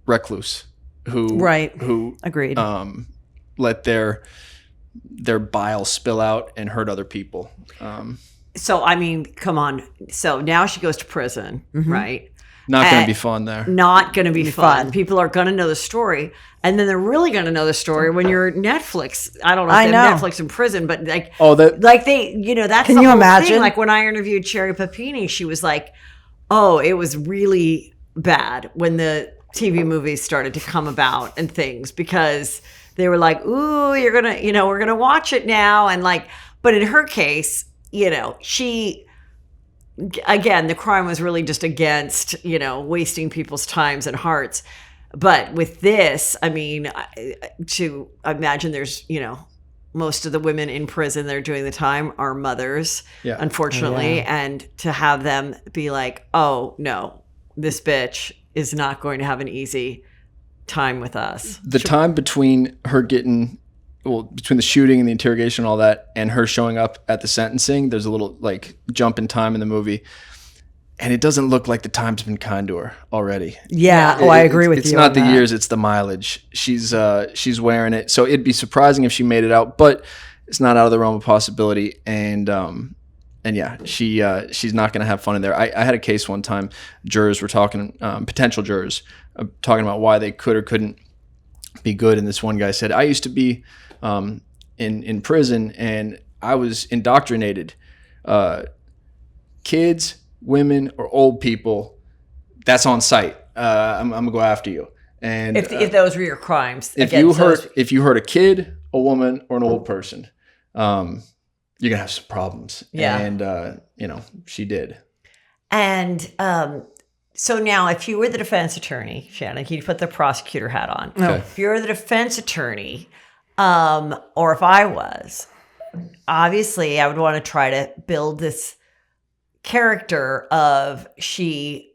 recluse who agreed let their bile spill out and hurt other people. So I mean, come on. So now she goes to prison, right? Not going to be fun there. Not going to be fun. People are going to know the story, and then they're really going to know the story when you're Netflix. I don't know if they have Netflix in prison, but that's Can you imagine? Thing. Like when I interviewed Cherry Papini, she was like, "Oh, it was really bad when the TV movies started to come about and things because they were like, ooh, you're gonna, we're gonna watch it now, and like, but in her case, she." Again, the crime was really just against, wasting people's times and hearts. But with this, I mean, to imagine there's, most of the women in prison that are doing the time are mothers, unfortunately. And to have them be like, oh, no, this bitch is not going to have an easy time with us. The time between her between the shooting and the interrogation and all that, and her showing up at the sentencing, there's a little like jump in time in the movie, and it doesn't look like the time's been kind to her already. Yeah. I agree with you. It's not the years, it's the mileage. She's wearing it. So it'd be surprising if she made it out, but it's not out of the realm of possibility. And she's not going to have fun in there. I had a case one time, jurors were talking, potential jurors, talking about why they could or couldn't be good. And this one guy said, I used to be in prison, and I was indoctrinated. Kids, women, or old people, that's on sight. I'm gonna go after you. And if those were your crimes, if you hurt a kid, a woman, or an old person, you're gonna have some problems. Yeah. And she did. And so now, if you were the defense attorney, Shannon, you put the prosecutor hat on. Okay. If you're the defense attorney, or if I was, obviously I would want to try to build this character of she,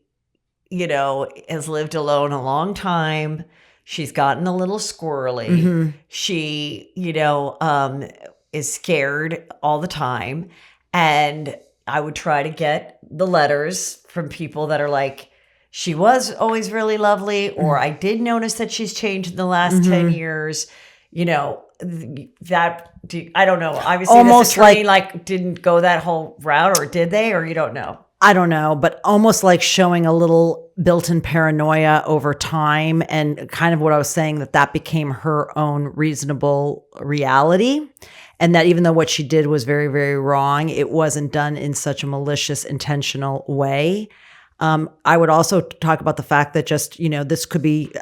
has lived alone a long time. She's gotten a little squirrely. Mm-hmm. She, is scared all the time. And I would try to get the letters from people that are like, she was always really lovely, or I did notice that she's changed in the last 10 years. I don't know. Obviously, almost this attorney didn't go that whole route, or did they? Or you don't know. I don't know, but almost like showing a little built-in paranoia over time, and kind of what I was saying, that became her own reasonable reality. And that even though what she did was very, very wrong, it wasn't done in such a malicious, intentional way. I would also talk about the fact that just, this could be,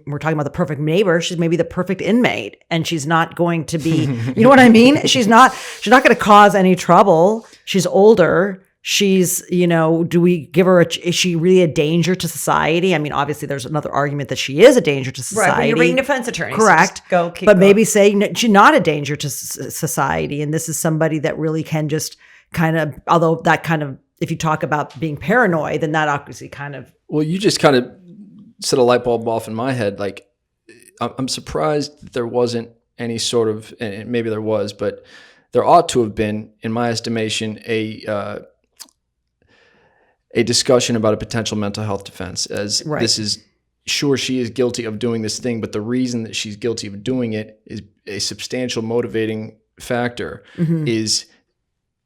we're talking about the perfect neighbor. She's maybe the perfect inmate, and she's not going to be, you know what I mean? She's not going to cause any trouble. She's older. She's, do we give her, is she really a danger to society? I mean, obviously there's another argument that she is a danger to society. Right, but you're being defense attorney. Correct. So keep but going. Maybe say she's not a danger to society. And this is somebody that really can just kind of, although that kind of, if you talk about being paranoid, then that obviously kind of. Well, you just kind of set a light bulb off in my head. Like, I'm surprised that there wasn't any sort of, and maybe there was, but there ought to have been, in my estimation, a discussion about a potential mental health defense, as this is, sure, she is guilty of doing this thing, but the reason that she's guilty of doing it is a substantial motivating factor, is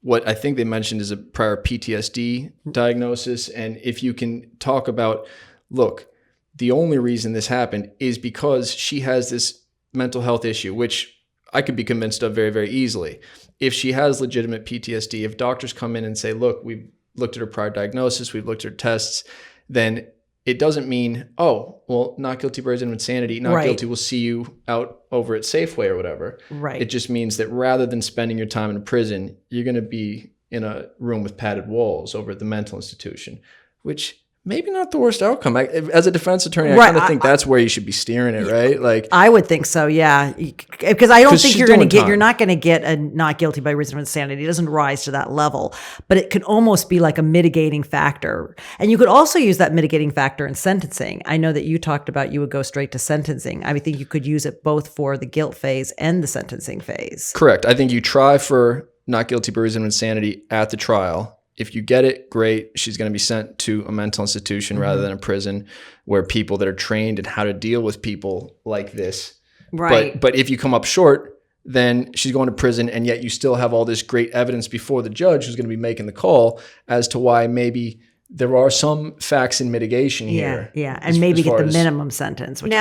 what I think they mentioned is a prior PTSD diagnosis. And if you can talk about, look, the only reason this happened is because she has this mental health issue, which I could be convinced of very, very easily. If she has legitimate PTSD, if doctors come in and say, look, we've looked at her prior diagnosis, we've looked at her tests, then it doesn't mean, oh, well, not guilty by reason of insanity, not guilty, we'll see you out over at Safeway or whatever. Right. It just means that rather than spending your time in a prison, you're going to be in a room with padded walls over at the mental institution, which maybe not the worst outcome. As a defense attorney, I kind of think that's where you should be steering it, right? Like, I would think so, yeah. Because I don't think you're not going to get a not guilty by reason of insanity. It doesn't rise to that level, but it could almost be like a mitigating factor. And you could also use that mitigating factor in sentencing. I know that you talked about you would go straight to sentencing. I think you could use it both for the guilt phase and the sentencing phase. Correct. I think you try for not guilty by reason of insanity at the trial. If you get it, great. She's going to be sent to a mental institution rather than a prison where people that are trained in how to deal with people like this. Right. But if you come up short, then she's going to prison, and yet you still have all this great evidence before the judge who's going to be making the call as to why maybe there are some facts in mitigation here. Yeah, and maybe get the minimum sentence. Which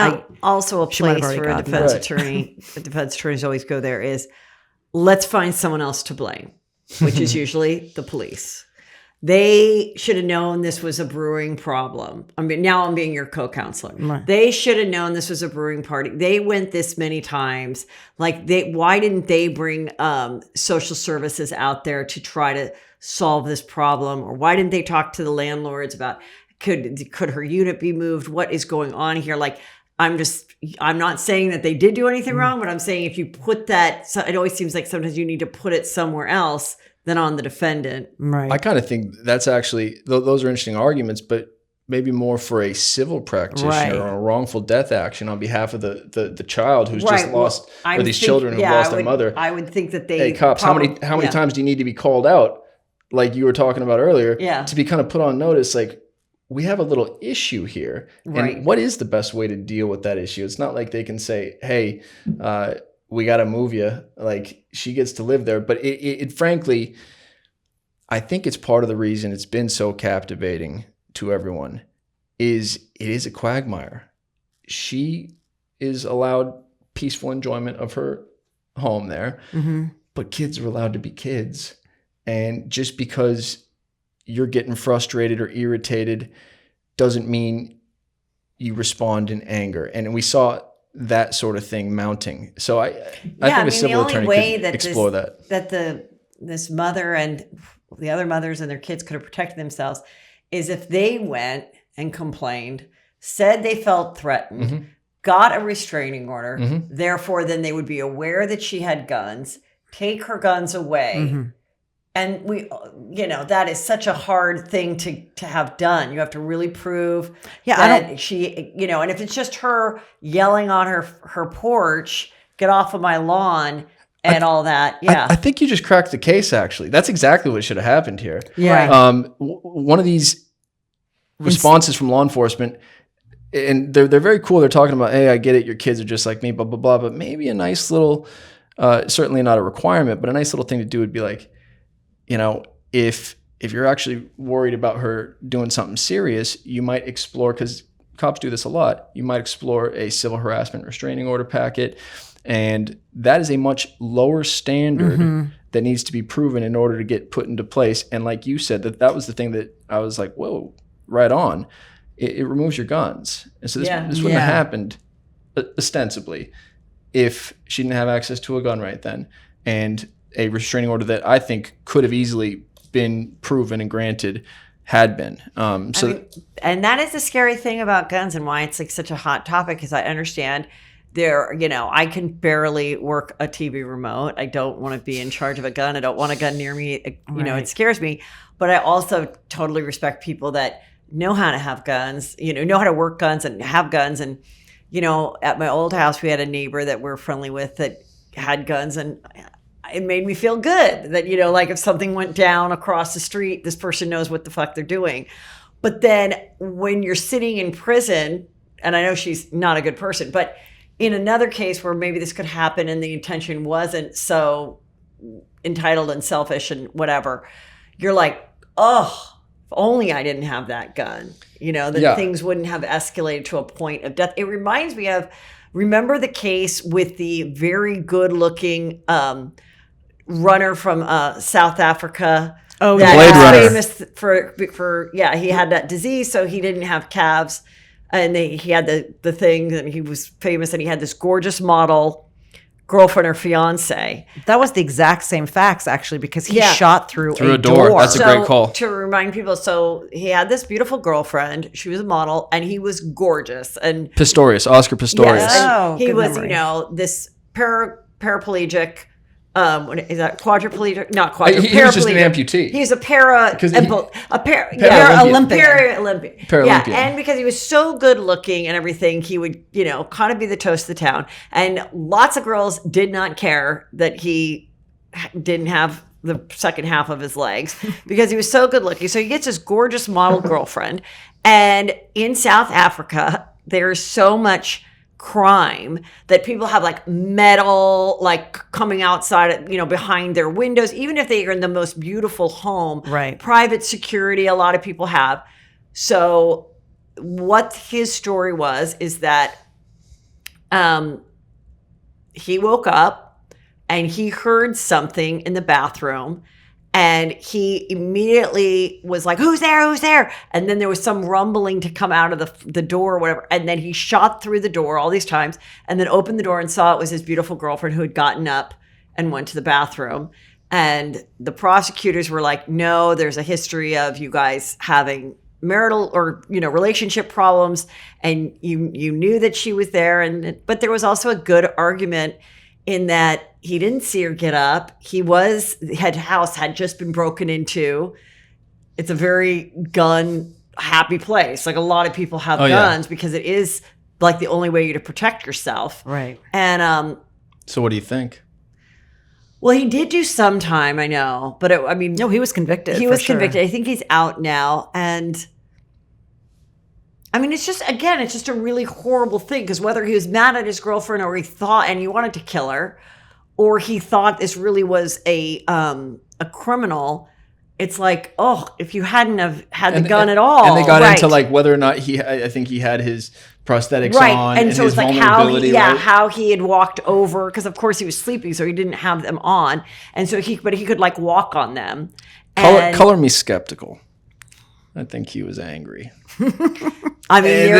also a place for a defense attorney, the defense attorneys always go there is, let's find someone else to blame, which is usually the police. They should have known this was a brewing problem. I mean, now I'm being your co-counselor. Right. They should have known this was a brewing party. They went this many times. Like, why didn't they bring social services out there to try to solve this problem? Or why didn't they talk to the landlords about could her unit be moved? What is going on here? Like, I'm not saying that they did do anything wrong, but I'm saying if you put that, so it always seems like sometimes you need to put it somewhere else than on the defendant. Right. I kind of think that's actually, those are interesting arguments, but maybe more for a civil practitioner or a wrongful death action on behalf of the child who's just lost, or these children who've lost their mother. I would think that they... Hey, cops, how many times do you need to be called out, like you were talking about earlier, to be kind of put on notice, like, we have a little issue here. Right. And what is the best way to deal with that issue? It's not like they can say, hey, we got to move you. Like, she gets to live there. But it frankly, I think it's part of the reason it's been so captivating to everyone is it is a quagmire. She is allowed peaceful enjoyment of her home there, but kids are allowed to be kids. And just because you're getting frustrated or irritated doesn't mean you respond in anger. And we saw that sort of thing mounting. So I think a civil attorney could explore that. This mother and the other mothers and their kids could have protected themselves is if they went and complained, said they felt threatened, got a restraining order, therefore then they would be aware that she had guns, take her guns away. And that is such a hard thing to have done. You have to really prove that she, and if it's just her yelling on her porch, get off of my lawn and all that. Yeah. I think you just cracked the case, actually. That's exactly what should have happened here. Yeah. One of these responses from law enforcement, and they're very cool. They're talking about, hey, I get it. Your kids are just like me, blah, blah, blah. But maybe a nice little, certainly not a requirement, but a nice little thing to do would be like, if you're actually worried about her doing something serious, you might explore, because cops do this a lot, you might explore a civil harassment restraining order packet. And that is a much lower standard that needs to be proven in order to get put into place. And like you said, that was the thing that I was like, whoa, right on. It removes your guns. And so this wouldn't have happened ostensibly if she didn't have access to a gun right then. And a restraining order that I think could have easily been proven and granted had been. And that is the scary thing about guns and why it's like such a hot topic, because I understand I can barely work a TV remote. I don't want to be in charge of a gun. I don't want a gun near me. It scares me. But I also totally respect people that know how to have guns, know how to work guns and have guns. And, at my old house, we had a neighbor that we're friendly with that had guns, and it made me feel good that, like if something went down across the street, this person knows what the fuck they're doing. But then when you're sitting in prison, and I know she's not a good person, but in another case where maybe this could happen and the intention wasn't so entitled and selfish and whatever, you're like, oh, if only I didn't have that gun, things wouldn't have escalated to a point of death. It reminds me of remember the case with the very good looking runner from South Africa? Oh, that Blade was Runner. famous for he had that disease, so he didn't have calves, and he had the thing, and he was famous, and he had this gorgeous model girlfriend or fiance. That was the exact same facts, actually, because he Yeah. shot through a door. That's a So, great call. to remind people, so he had this beautiful girlfriend. She was a model, and he was gorgeous. And Oscar Pistorius. yes, and Oh, he good was, memory. this paraplegic. What is that quadriplegic? Not quadriplegic. He was just an paraplegic. amputee. He's a Paralympian. Paralympian. Paralympian. Yeah, and because he was so good looking and everything, he would, kind of be the toast of the town. And lots of girls did not care that he didn't have the second half of his legs because he was so good looking. So he gets this gorgeous model girlfriend. And in South Africa, there's so much crime that people have like metal coming outside behind their windows, even if they are in the most beautiful home. Right. Private security, a lot of people have. So what his story was is that he woke up and he heard something in the bathroom. And he immediately was like, who's there? Who's there? And then there was some rumbling to come out of the door or whatever. And then he shot through the door all these times and then opened the door and saw it was his beautiful girlfriend who had gotten up and went to the bathroom. And the prosecutors were like, no, there's a history of you guys having marital or, relationship problems. And you knew that she was there. But there was also a good argument in that he didn't see her get up. House had just been broken into. It's a very gun happy place. Like a lot of people have guns because it is like the only way to protect yourself. Right. And So what do you think? well, he did do some time, I know, but No, he was convicted. he for was sure. convicted. I think he's out now. And it's just a really horrible thing because whether he was mad at his girlfriend or he thought and he wanted to kill her, or he thought this really was a criminal, it's like, oh, if you hadn't have had the gun at all. And they got right. into whether or not I think he had his prosthetics right. on And so his it's like vulnerability, right? how he had walked over, because of course he was sleeping, so he didn't have them on. And so he could walk on them. Color me skeptical. I think he was angry. I mean,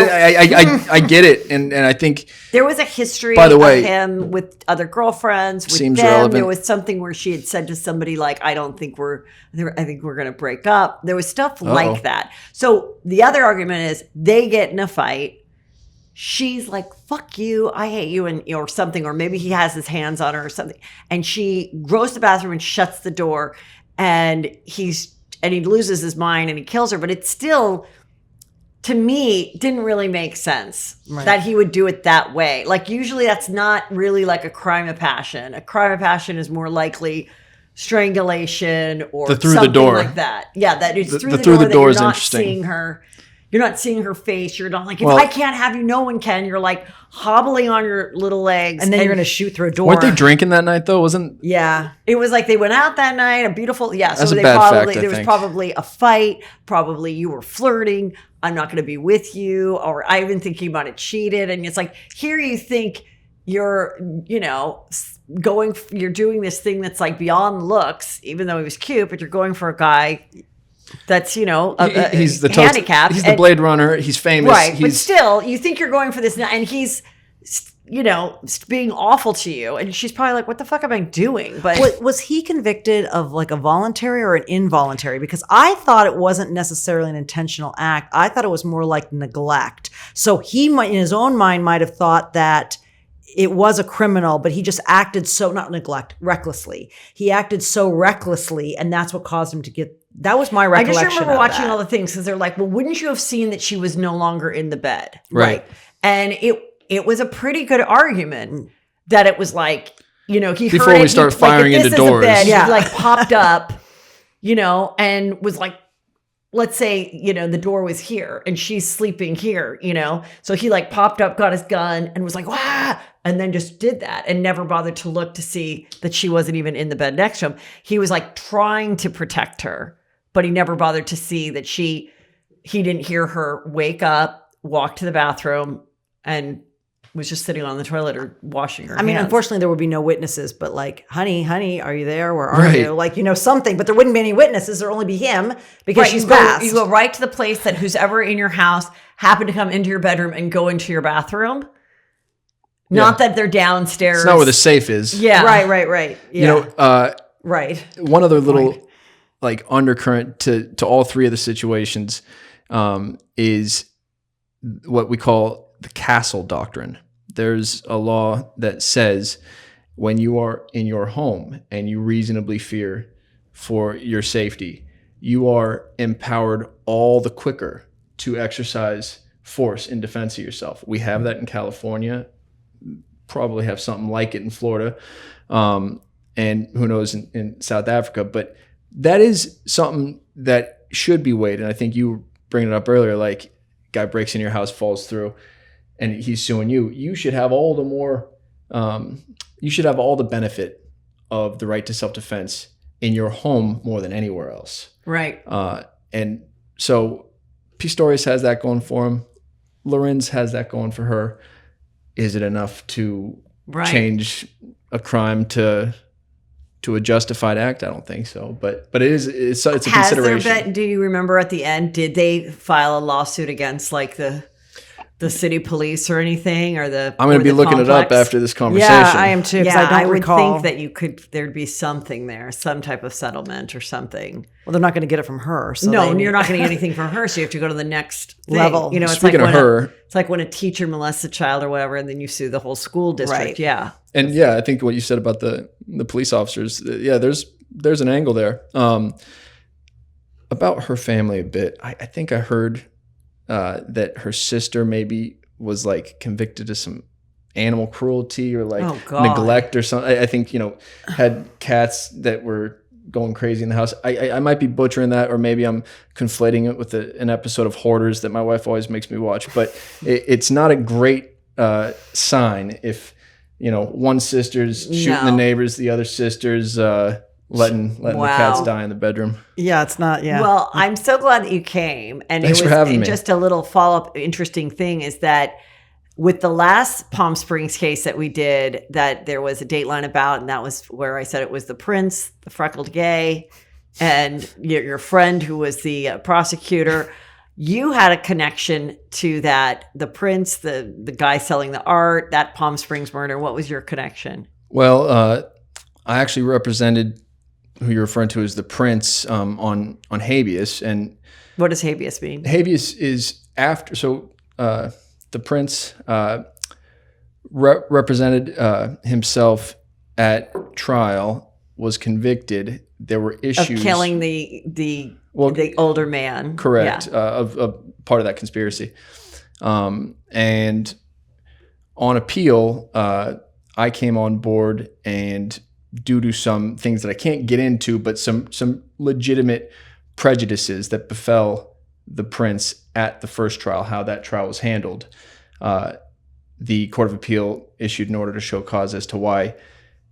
I get it, and I think there was a history By the way, of him with other girlfriends. With seems them, relevant. there was something where she had said to somebody like, I think we're going to break up. There was stuff like that. So the other argument is they get in a fight. She's like, fuck you, I hate you, or something, or maybe he has his hands on her or something. And she goes to the bathroom and shuts the door, and he loses his mind and he kills her. But it's still, to me, didn't really make sense that he would do it that way. Like usually that's not really like a crime of passion. A crime of passion is more likely strangulation or through the something door. like that. Yeah, that it's through the through door the door that is you're not interesting. seeing her. You're not seeing her face. You're not like, if Well- I can't have you, no one can. You're like hobbling on your little legs. And then you're going to shoot through a door. weren't they drinking that night though? Wasn't Yeah. It was like they went out that night, a beautiful, That's so a they bad probably, fact, I there was think. probably a fight. Probably you were flirting. I'm not going to be with you. Or I even think you might have cheated. And it's like, here you think you're, you're doing this thing that's like beyond looks, even though he was cute, but you're going for a guy that's, he's the handicapped. He's the And- Blade Runner. He's famous. Right. But He's still, you think you're going for this, and he's, being awful to you. And she's probably like, what the fuck am I doing? But Was he convicted of like a voluntary or an involuntary? Because I thought it wasn't necessarily an intentional act. I thought it was more like neglect. So he might, in his own mind, might have thought that it was a criminal, but he just acted recklessly. He acted so recklessly, and that's what caused him to get. That was my I recollection. just remember of watching that. all the things because they're like, well, wouldn't you have seen that she was no longer in the bed? Right. And it was a pretty good argument that it was like, he Before heard we it, start he, firing like, if into this is a doors. bed, Yeah. he like popped up, and was like, let's say, the door was here and she's sleeping here, So he like popped up, got his gun and was like, wah, and then just did that and never bothered to look to see that she wasn't even in the bed next to him. He was like trying to protect her, but he never bothered to see that he didn't hear her wake up, walk to the bathroom and was just sitting on the toilet or washing her I mean, hands. unfortunately, there would be no witnesses, but like, honey, are you there? Where are Right. you? Like, something, but there wouldn't be any witnesses. There'd only be him because Right, she's you go, passed. you go right to the place that who's ever in your house happened to come into your bedroom and go into your bathroom. Not that they're downstairs. It's not where the safe is. Yeah. Right. Yeah. Right. One other little like undercurrent to all three of the situations is what we call the castle doctrine. There's a law that says when you are in your home and you reasonably fear for your safety, you are empowered all the quicker to exercise force in defense of yourself. We have that in California, probably have something like it in Florida, and who knows in South Africa. But that is something that should be weighed. And I think you were bringing it up earlier, like guy breaks in your house, falls through, and he's suing you. You should have all the benefit of the right to self-defense in your home more than anywhere else. Right. And so Pistorius has that going for him. Lorenz has that going for her. Is it enough to change a crime to a justified act? I don't think so, but it's a consideration. Do you remember at the end, did they file a lawsuit against like the city police or anything, or I'm going to be looking it up after this conversation. Yeah, I am too. Yeah, I would recall. think that there'd be something there, some type of settlement or something. Well, they're not going to get it from her. So No, you're not going to get anything from her, so you have to go to the next thing. Level. It's Speaking like of her, it's like when a teacher molests a child or whatever, and then you sue the whole school district. Right. Yeah. and yeah, I think what you said about the police officers, there's an angle there. About her family a bit, I think I heard that her sister maybe was like convicted of some animal cruelty or like neglect or something. I think, had cats that were going crazy in the house. I might be butchering that, or maybe I'm conflating it with an episode of Hoarders that my wife always makes me watch, but it's not a great sign if, one sister's shooting the neighbors, the other sister's letting the cats die in the bedroom. Yeah, it's not. Yeah. Well, I'm so glad that you came. And Thanks for having me. Just a little follow-up interesting thing is that with the last Palm Springs case that we did, that there was a Dateline about, and that was where I said it was the prince, the freckled gay, and your friend who was the prosecutor. You had a connection to that, the prince, the guy selling the art, that Palm Springs murder. What was your connection? Well, I actually represented who you're referring to as the prince on habeas. And what does habeas mean? Habeas is after. So the prince represented himself at trial, was convicted. There were issues of killing the older man. Correct. Yeah. Of part of that conspiracy. And on appeal, I came on board, and due to some things that I can't get into, but some legitimate prejudices that befell the prince at the first trial, how that trial was handled, the Court of Appeal issued an order to show cause as to why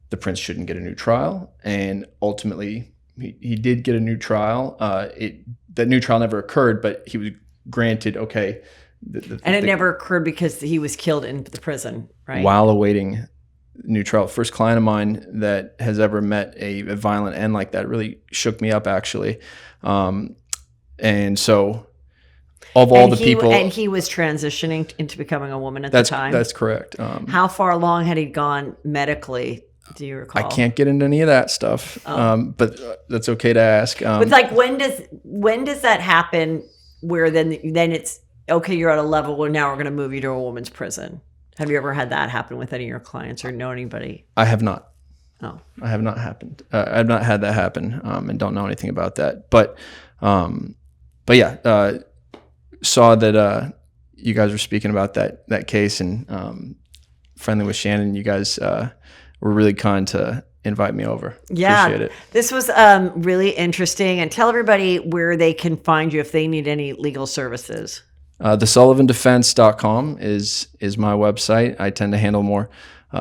the prince shouldn't get a new trial. And ultimately, he did get a new trial. That new trial never occurred, but he was granted, okay. It never occurred because he was killed in the prison, right? While awaiting new trial. First client of mine that has ever met a violent end like that. Really shook me up, actually. And so of all the people... And he was transitioning into becoming a woman at the time? That's correct. How far along had he gone medically, do you recall? I can't get into any of that stuff, but that's okay to ask. But like, when does that happen where then it's, okay, you're at a level where now we're going to move you to a woman's prison? Have you ever had that happen with any of your clients or know anybody? I have not. Oh, I have not happened. I've not had that happen, and don't know anything about that. But yeah, saw that you guys were speaking about that case, and friendly with Shannon. You guys were really kind to invite me over. Yeah, appreciate it. This was really interesting. And tell everybody where they can find you if they need any legal services. TheSullivandefense.com is my website. I tend to handle more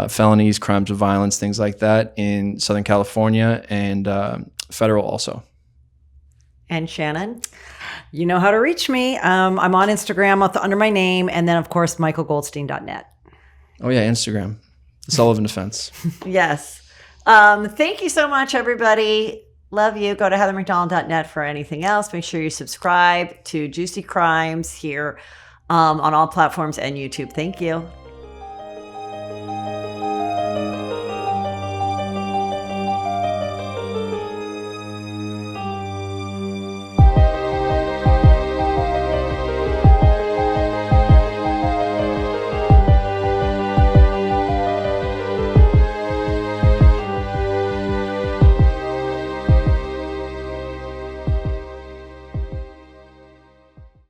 felonies, crimes of violence, things like that in Southern California, and federal also. And Shannon? You know how to reach me. I'm on Instagram under my name, and then, of course, michaelgoldstein.net. Oh yeah, Instagram, the Sullivan Defense. Yes. Thank you so much, everybody. Love you. Go to heathermcdonald.net for anything else. Make sure you subscribe to Juicy Crimes here on all platforms and YouTube. Thank you.